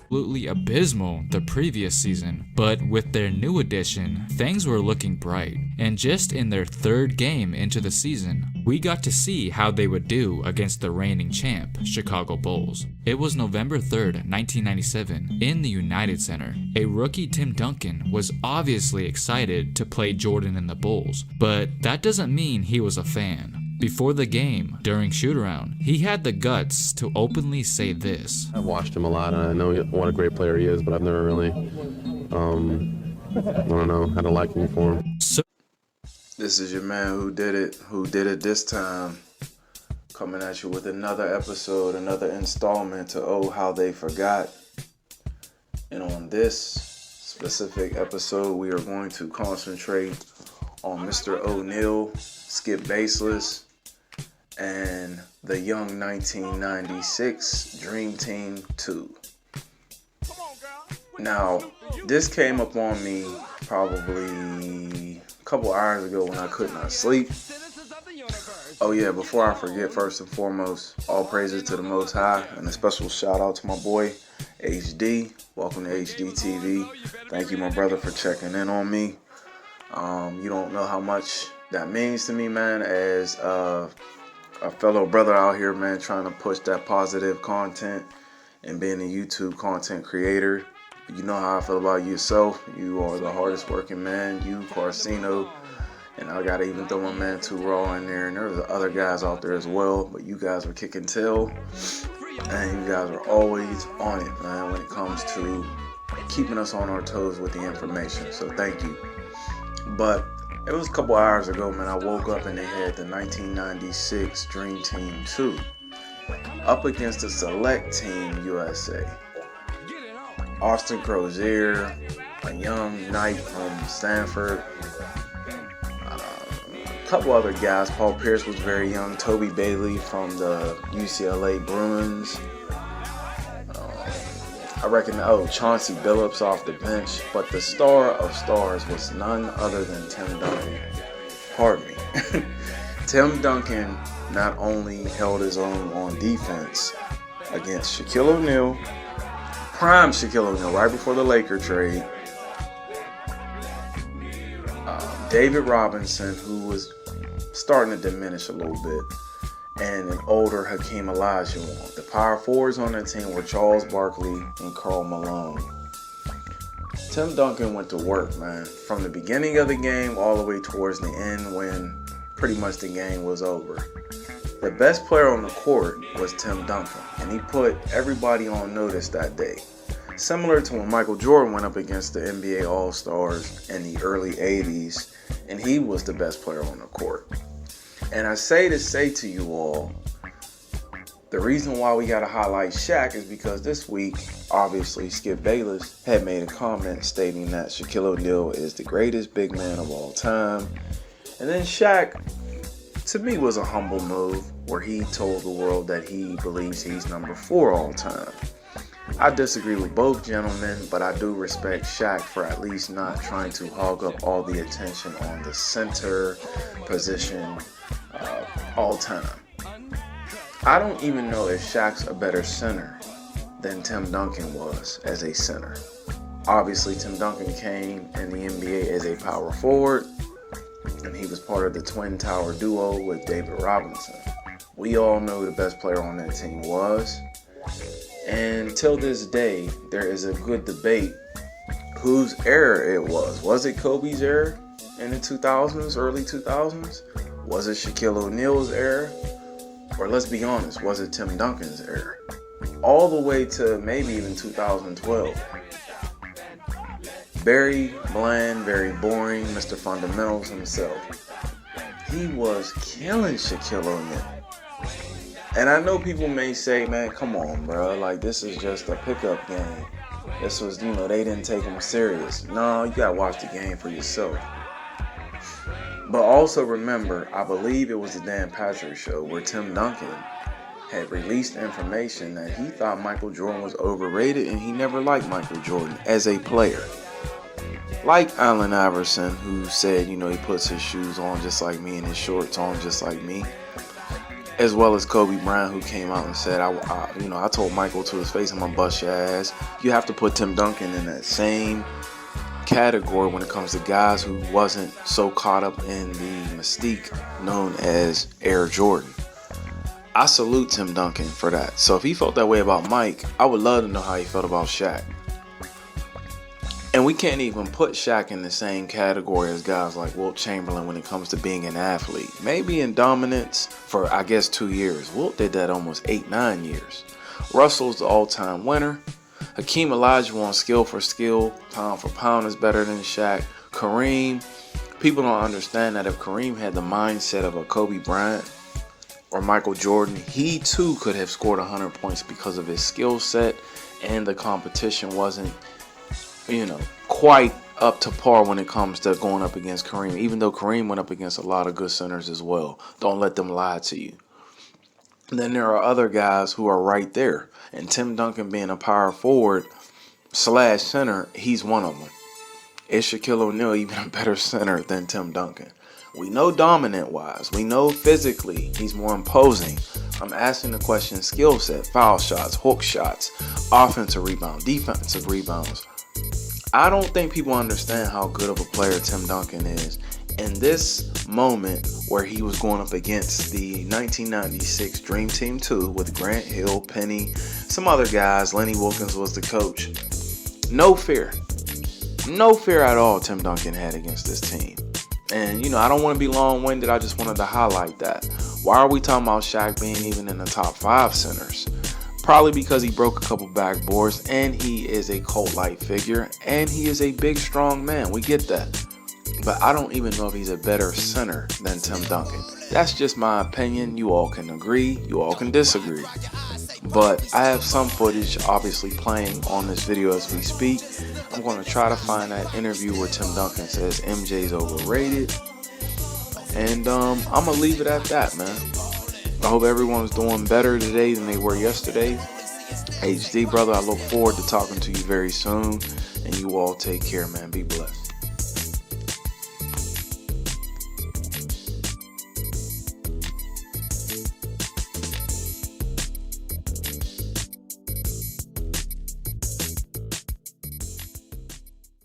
absolutely abysmal the previous season, but with their new addition, things were looking bright. And just in their third game into the season, we got to see how they would do against the reigning champ, Chicago Bulls. It was November 3rd, 1997, in the United Center. A rookie Tim Duncan was obviously excited to play Jordan and the Bulls, but that doesn't mean he was a fan. Before the game, during shoot-around, he had the guts to openly say this. I've watched him a lot, and I know what a great player he is, but I've never really, I don't know, had a liking for him. This is your man who did it this time, coming at you with another episode, another installment to Oh How They Forgot. And on this specific episode, we are going to concentrate on Mr. O'Neal, Skip Baseless, and the young 1996 Dream Team 2. Now, this came up on me probably a couple hours ago when I could not sleep. Oh yeah, before I forget, first and foremost, all praises to the Most High, and a special shout out to my boy HD. Welcome to HD TV. Thank you, my brother, for checking in on me. You don't know how much that means to me, man, as a fellow brother out here, man, trying to push that positive content and being a YouTube content creator. You know how I feel about yourself. You are the hardest working man, you, Carcino, and I gotta even throw my man Too Raw in there, and there's other guys out there as well, but you guys are kicking tail, and you guys are always on it, man, when it comes to keeping us on our toes with the information, so thank you. But it was a couple hours ago, man, I woke up and they had the 1996 Dream Team 2 up against the Select Team USA. Austin Crozier, a young knight from Stanford, a couple other guys. Paul Pierce was very young. Toby Bailey from the UCLA Bruins. I reckon, Chauncey Billups off the bench. But the star of stars was none other than Tim Duncan. Pardon me. Tim Duncan not only held his own on defense against Shaquille O'Neal, prime Shaquille O'Neal, right before the Laker trade, David Robinson, who was starting to diminish a little bit, and an older Hakeem Olajuwon. The power forwards on that team were Charles Barkley and Karl Malone. Tim Duncan went to work, man, from the beginning of the game all the way towards the end when pretty much the game was over. The best player on the court was Tim Duncan, and he put everybody on notice that day. Similar to when Michael Jordan went up against the NBA All-Stars in the early 80s, and he was the best player on the court. And I say to you all, the reason why we got to highlight Shaq is because this week, obviously, Skip Bayless had made a comment stating that Shaquille O'Neal is the greatest big man of all time. And then Shaq, to me, was a humble move where he told the world that he believes he's number 4 all time. I disagree with both gentlemen, but I do respect Shaq for at least not trying to hog up all the attention on the center position all time. I don't even know if Shaq's a better center than Tim Duncan was as a center. Obviously, Tim Duncan came in the NBA as a power forward, and he was part of the Twin Tower duo with David Robinson. We all know who the best player on that team was. And till this day, there is a good debate whose era it was. Was it Kobe's era in the 2000s, early 2000s? Was it Shaquille O'Neal's era? Or let's be honest, was it Tim Duncan's era? All the way to maybe even 2012. Very bland, very boring, Mr. Fundamentals himself. He was killing Shaquille O'Neal. And I know people may say, man, come on, bro. Like, this is just a pickup game. This was, they didn't take him serious. No, you got to watch the game for yourself. But also remember, I believe it was the Dan Patrick Show where Tim Duncan had released information that he thought Michael Jordan was overrated and he never liked Michael Jordan as a player. Like Allen Iverson, who said, he puts his shoes on just like me and his shorts on just like me. as well as Kobe Bryant, who came out and said, I told Michael to his face, I'm gonna bust your ass. You have to put Tim Duncan in that same category when it comes to guys who wasn't so caught up in the mystique known as Air Jordan. I salute Tim Duncan for that. So if he felt that way about Mike, I would love to know how he felt about Shaq. And we can't even put Shaq in the same category as guys like Wilt Chamberlain when it comes to being an athlete. Maybe in dominance for, I guess, 2 years. Wilt did that almost 8-9 years. Russell's the all-time winner. Hakeem Olajuwon, skill for skill, pound for pound, is better than Shaq. Kareem, people don't understand that if Kareem had the mindset of a Kobe Bryant or Michael Jordan, he too could have scored 100 points because of his skill set, and the competition wasn't quite up to par when it comes to going up against Kareem, even though Kareem went up against a lot of good centers as well. Don't let them lie to you. And then there are other guys who are right there. And Tim Duncan, being a power forward / center, he's one of them. Is Shaquille O'Neal even a better center than Tim Duncan? We know dominant-wise. We know physically he's more imposing. I'm asking the question: skill set, foul shots, hook shots, offensive rebound, defensive rebounds. I don't think people understand how good of a player Tim Duncan is. In this moment where he was going up against the 1996 Dream Team 2 with Grant Hill, Penny, some other guys, Lenny Wilkins was the coach. No fear. No fear at all Tim Duncan had against this team. And, I don't want to be long-winded. I just wanted to highlight that. Why are we talking about Shaq being even in the top 5 centers? Probably because he broke a couple backboards, and he is a cult-like figure, and he is a big, strong man. We get that. But I don't even know if he's a better center than Tim Duncan. That's just my opinion. You all can agree. You all can disagree. But I have some footage obviously playing on this video as we speak. I'm going to try to find that interview where Tim Duncan says MJ's overrated. And I'm going to leave it at that, man. I hope everyone's doing better today than they were yesterday. HD, brother, I look forward to talking to you very soon. And you all take care, man. Be blessed.